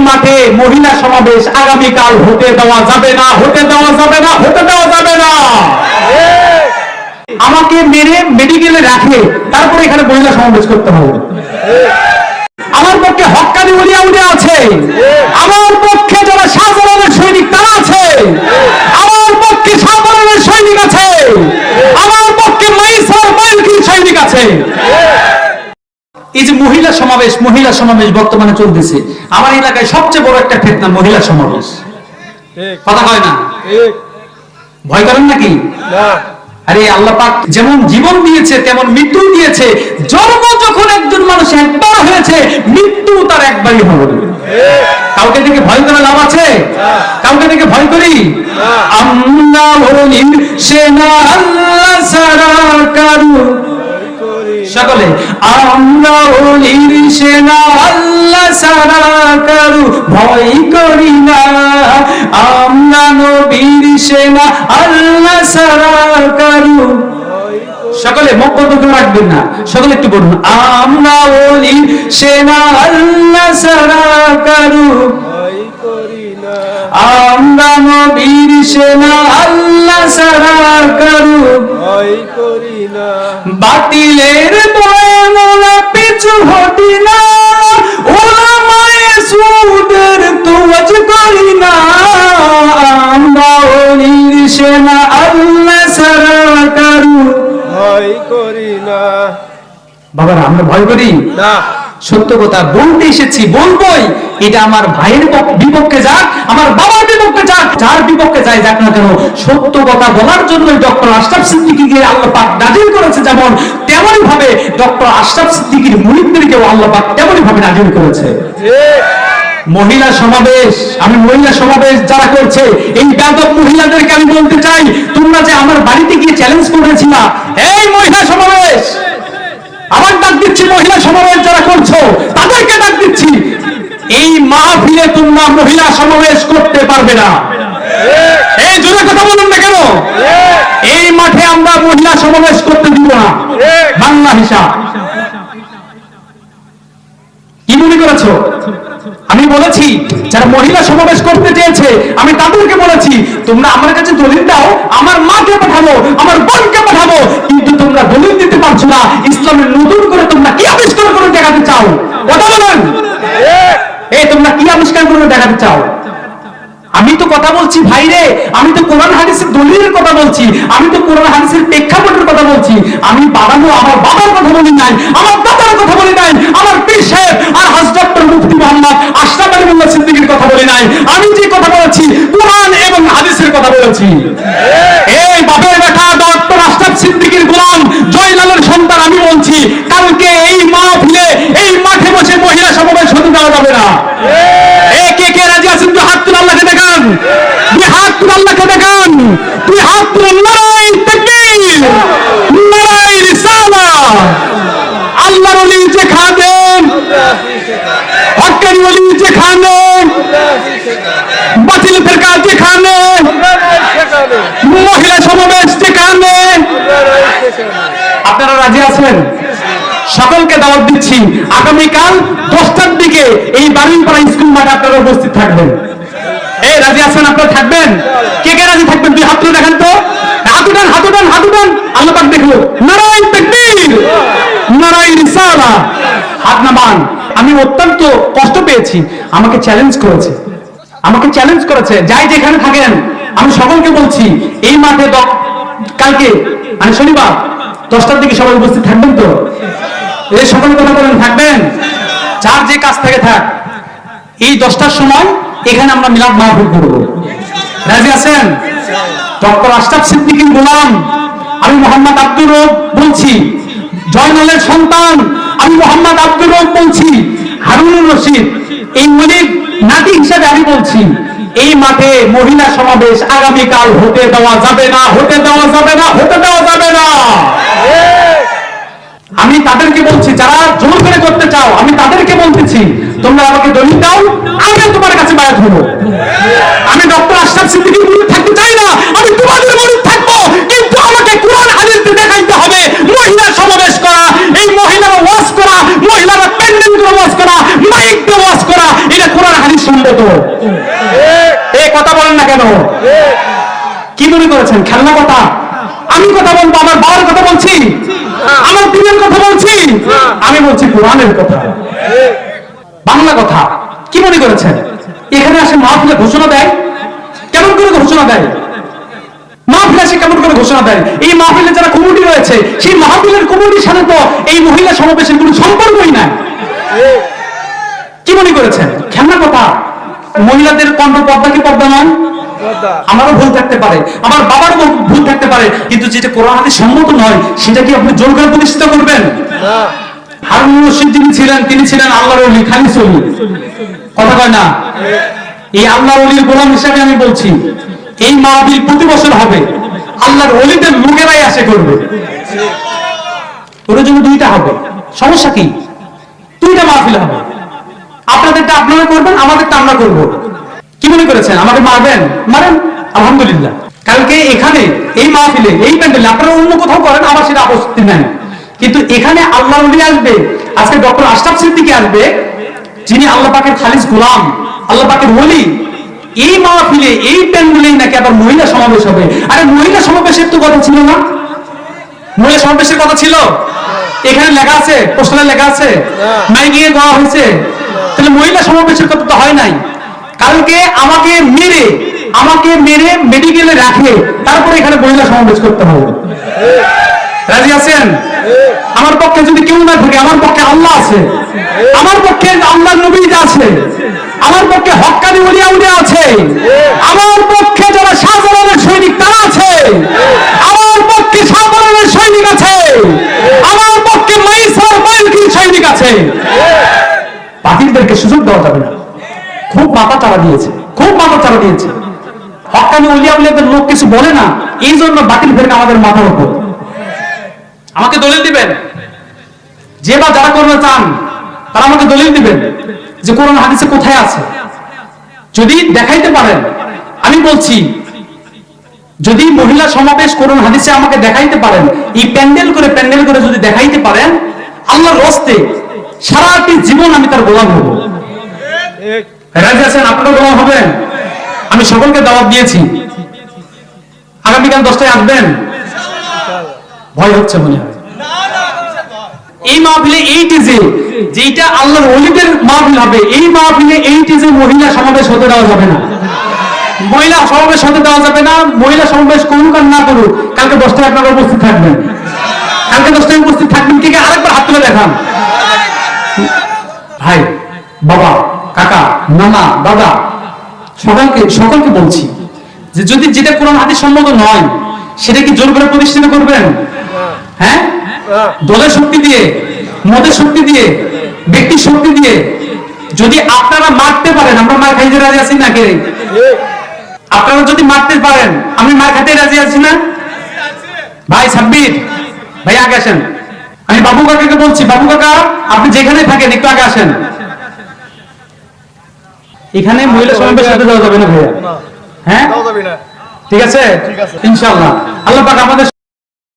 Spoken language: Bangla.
মাঠে মহিলা সমাবেশ আগামীকাল হতে দেওয়া যাবে না, হতে দেওয়া যাবে না, হতে দেওয়া যাবে না। আমাকে মেরে মেডিকেলে রাখে, তারপরে এখানে মহিলা সমাবেশ করতে হবে। আমার পক্ষে হক্কানি উলিয়া উলিয়া আছে, আমার পক্ষে যারা শাহজালালের সৈনিক তারা আছে, আমার পক্ষে শাহজালালের সৈনিক আছে, আমার পক্ষে মাইসার মাইলকির সৈনিক আছে। এই যে মহিলা সমাবেশ বর্তমানে চলতেছে, আমার এলাকায় সবচেয়ে বড় একটা ফিতনা মহিলা সমাবেশ। কথা হয় না? ভয় করেন নাকি? না। আরে আল্লাহ পাক যেমন জীবন দিয়েছে তেমন মৃত্যু দিয়েছে। জন্ম যখন একজন মানুষ একবার হয়েছে, মৃত্যু তার একবারই হবে। কাউকে দেখে ভয় করে লাভ আছে? কাউকে দেখে ভয় করি? আমরা হলির সেনা আল্লাহ ছাড়া কারু, সকলে আমরা হলির সেনা আল্লাহ ছাড়া কারু ভয় করি না, আমরা নবীর সেনা আল্লাহ ছাড়া কারু। সকলে মক্কত রাখবেন না, সকলে একটু বলুন, আমরা হলির সেনা আল্লাহ ছাড়া কারু ভয় করি না, আমরা নবীর সেনা আল্লাহ ছাড়া কারু ভয় করি না, বাতিলের ভয়ে মোরা পিছু হটি না, উলামায়ে সুদের তোয়াজ করি না, আমরা ওলির সেনা আল্লাহ ছাড়া কারু ভয় করি না। বাবারা, আমরা ভয় করি না। সত্য কথা বলতে এসেছি, বলবোই। এটা আমার ভাইয়ের বিপক্ষে যাক, আমার বাবার বিপক্ষে যাক, যার বিপক্ষে যায় যাক না কেন, সত্য কথা বলার জন্য ডক্টর আশরাফ সিদ্দিকীকে আল্লাহ পাক নাজিল করেছে, যেমন তেমনি ভাবে ডক্টর আশরাফ সিদ্দিকীর মুরিদদেরকেও আল্লাহ পাক তেমনি ভাবে নাজিল করেছে। মহিলা সমাবেশ, আমি মহিলা সমাবেশ যারা করছে এই বেয়াদব মহিলাদেরকে আমি বলতে চাই, তোমরা যে আমার বাড়িতে গিয়ে চ্যালেঞ্জ করেছিলা, এই মহিলা সমাবেশ, আমার ডাক দিচ্ছি, মহিলা সমাবেশ যারা করছো তাদেরকে ডাক দিচ্ছি, এই মাহফিলে তোমরা মহিলা সমাবেশ করতে পারবে না। এই জোরে কথা বলুন না কেন? এই মাঠে আমরা মহিলা সমাবেশ করতে দিব না। বাংলা হিসাব কি মনে করেছো? আমি বলেছি যারা মহিলা সমাবেশ করতে চেয়েছে, আমি তাদেরকে বলেছি তোমরা আমার কাছে দলিল দাও, আমার মাকে পাঠাবো, আমার বোনকে পাঠাবো, কিন্তু তোমরা দলিল দিতে পারছো না। ইসলামের নতুন করে তোমরা কি আবিষ্কার করে দেখাতে চাও? কথা বলেন, এই তোমরা কি আবিষ্কার করে দেখাতে চাও? আমি তো কথা বলছি ভাইরে, আমি তো কোরআন হাদিসের দলিলের কথা বলছি, আমি তো কোরআন হাদিসের প্রেক্ষাপটের কথা বলছি। আমি বানানো আমার বাবার কথা বলি নাই, আমার দাদার কথা বলি নাই, আমার পীর সাহেব আর হযরত মুফতি মুহাম্মদ আশরাফ আলী মোল্লা সিদ্দিকীর কথা বলি নাই। আমি যে কথা বলেছি কোরআন এবং হাদিসের কথা বলেছি। এই বাপের বেটা ডক্টর আশরাফ সিদ্দিকীর গোলাম জয়নালের সন্তান আমি বলছি, কালকে এই মাহফিলে এই মাঠে বসে মহিলা সমাবেশ হতে দেওয়া যাবে না। কে কে রাজি আছেন? তুই হাত তুলে আল্লাহকে দেখান, তুই হাত তুলে আল্লাহকে দেখান, তুই হাত তুলে নারায়ে তাকবীর, নারায়ে রিসালাহ। আল্লাহর ওলি যেখানে, হক্কানি ওলি যেখানে, বাতিল ফিরকা যেখানে, মহিলা সমাবেশ যেখানে। আপনারা রাজি আছেন? সকলকে দাওয়াত দিচ্ছি, আগামীকাল 10টার দিকে এই বাড়িপাড়া স্কুল মাঠে আপনারা উপস্থিত থাকবেন। এই রাজি আছেন? আপনারা থাকবেন? কে কে রাজি থাকবেন? দুই হাত তুলে দেখান তো, হাত উঠান, হাত উঠান, হাত উঠান। আল্লাহ পাক দেখলো। নারায়ে তাকবীর, নারায়ে রিসালাহ। হাত নামান। আমি অত্যন্ত কষ্ট পেয়েছি, আমাকে চ্যালেঞ্জ করেছে, আমাকে চ্যালেঞ্জ করেছে, যাই যেখানে থাকেন আমি সকলকে বলছি এই মাঠে কালকে মানে শনিবার 10টার দিকে সবাই উপস্থিত থাকবেন তো? এই সকল কথা বলেন, থাকবেন? যার যে কাজ থেকে থাক, এই 10টার সময় এখানে আমরা মিলাদ মাহফিল করব। রাজি আছেন? ডক্টর আশরাফ সিদ্দিকীর গোলাম আমি মোহাম্মদ আব্দুর রব বলছি, জয়নালের সন্তান আমি মোহাম্মদ আব্দুর রব বলছি, হারুনুর রশিদ এই মনির নাতি হিসাবে আমি বলছি, এই মাঠে মহিলা সমাবেশ আগামীকাল হতে দেওয়া যাবে না, হতে দেওয়া যাবে না, হতে দেওয়া যাবে না। আমি তাদেরকে বলছি, যারা জোর করে করতে চাও আমি তাদেরকে বলতেছি, তোমরা আমাকে দলিল দাও, আমি তোমার কাছে বায়াত হবো। আমি ডক্টর আশরাফ সিদ্দিকীর মুরিদ থাকতে চাই না, আমি তোমাদের মুরিদ থাকবো, কিন্তু আমাকে কোরআন হাদিস দিয়ে দেখাইতে হবে। মহিলা সমাবেশ করা, এই মহিলারা ওয়াজ করা, মহিলারা প্যান্ডেল করে ওয়াজ করা, মাইক দিয়ে ওয়াজ করা, এটা কোরআন হাদিস জানতো তো? এই কথা বলেন না কেন? কি মনে করেছেন খেলনা কথা? আমি কথা বলবো, আমার বাবার কথা বলছি, আমার দিনের কথা বলছি, আমি বলছি কোরআনের কথা, বাংলা কথা। কি মনে করেছেন এখানে আসে মাহফিলে ঘোষণা দেয়? কেমন করে ঘোষণা দেয়? মাহফিলে আসে কেমন করে ঘোষণা দেয়? এই মাহফিলে যারা কমিটি রয়েছে সেই মাহফিলের কমিটির সাথে তো এই মহিলা সমাবেশের কোনো সম্পর্কই নাই। কি মনে করেছেন খেলনা কথা? মহিলাদের কণ্ঠ পর্দা কি পর্দা নয়? আমারও ভুল থাকতে পারে, আমার বাবারও ভুল থাকতে পারে, কিন্তু যেটা কোরআন হাদিস সম্মত নয় সেটা কি আপনি জোর করে প্রতিষ্ঠিত করবেন? হারুন রশিদ যিনি ছিলেন তিনি ছিলেন আল্লাহর ওলি, খালিস ওলি, কথা কয় না? এই আল্লাহর ওলির গোলাম হিসাবে আমি বলছি এই মাহফিল প্রতি বছর হবে, আল্লাহর ওলিদের লোকেরাই আসে করবে। ওর জন্য দুইটা হবে, সমস্যা কি? দুইটা মাহফিল হবে, আপনাদেরটা আপনারা করবেন, আমাদেরটা আমরা করব। কি মনে করেছেন আমাকে মারবেন? মারেন, আলহামদুলিল্লাহ। কালকে এখানে এই মাহফিলে এই প্যান্ডেলে আপনারা অন্য কোথাও করেন, আমার সেটা আপত্তি নেই, কিন্তু এখানে আল্লাহর ওলি আসবে। আজকে ডক্টর আশরাফ সিদ্দিকী আসবে, যিনি আল্লাহ পাকের খালিস গোলাম, আল্লাহ পাকের ওলি। এই মাহফিলে এই প্যান্ডেলেই নাকি আবার মহিলা সমাবেশ হবে। আরে মহিলা সমাবেশের তো কথা ছিল না? মহিলা সমাবেশের কথা ছিল? এখানে লেখা আছে, পোস্টারে লেখা আছে, মাইকে দেওয়া হয়েছে, তাহলে মহিলা সমাবেশের কথা তো হয় নাই। কালকে আমাকে মেরে মেডিকেলে রাখে, তারপরে এখানে মহিলা সমাবেশ করতে হবে। রাজি আছেন? আমার পক্ষে যদি কেউ না থাকে, আমার পক্ষে আল্লাহ আছে, আমার পক্ষে আল্লাহর নবী আছে, আমার পক্ষে হক্কানি ওলিয়া উলিয়া আছে, আমার পক্ষে যারা শাহজালালের সৈনিক তারা আছে, আমার পক্ষে শাহজালালের সৈনিক আছে, আমার পক্ষে মাইসার মাইলকির সৈনিক আছে। বাকিদেরকে সুযোগ দেওয়া যাবে না। খুব মাথা চারা দিয়েছে, খুব মাথা চারা দিয়েছে। হক্কানি ওলিয়া উলিয়াদের লোক কিছু বলে না, এই জন্য বাতিল ফেরকে আমাদের মাথার উপর। আমাকে দলিল দিবেন, যে বা যারা করতে চান তারা আমাকে দলিল দিবেন যে কোরআন হাদিসে কোথায় আছে। যদি দেখাইতে পারেন, আমি বলছি যদি মহিলা সমাবেশ কোরআন হাদিসে আমাকে দেখাইতে পারেন, এই প্যান্ডেল করে যদি দেখাইতে পারেন, আল্লাহর রাস্তে সারাটি জীবন আমি তার গোলাম হব। রাজি আছেন? আপনারা গোলাম হবেন? আমি সকলকে দাওয়াত দিয়েছি, আগামীকাল 10টায় আসবেন। ভয় হচ্ছে মনে হয়। এই মাহফিলে এইটি যেটা আল্লাহর ওলিদের মাহফিল হবে, এই মাহফিলে এইটি যে মহিলা সমাবেশ হতে দেওয়া যাবে না, মহিলা সমাবেশ হতে দেওয়া যাবে না। মহিলা সমাবেশ করুক আর না করুক, কালকে 10টায় আপনারা উপস্থিত থাকবেন। কালকে 10টায় উপস্থিত থাকবেন কে কে? আরেকবার হাত তুলে দেখান। ভাই, বাবা, কাকা, নানা, দাদা, সকলকে বলছি যে যদি যেটা কোরআন হাদিস সম্মত নয় সেটা কি জোর করে প্রতিষ্ঠিত করবেন? হ্যাঁ, দলের শক্তি দিয়ে, মদের শক্তি দিয়ে, ব্যক্তির শক্তি দিয়ে। যদি আপনারা মারতে পারেন, আমরা মার খাইতে রাজি আছি না? কে? আপনারা যদি মারতে পারেন, আমি মার খাইতে রাজি আছি না? ভাই সাব্বির ভাই আগে আসেন। আমি বাবু কাকাকে বলছি, বাবু কাকা আপনি যেখানে থাকেন একটু আগে আসেন। এখানে মহিলা সমাবেশ হতে দেওয়া যাবে না ভাইয়া? হ্যাঁ, ঠিক আছে, ইনশাআল্লাহ। আল্লাহ পাক আমাদের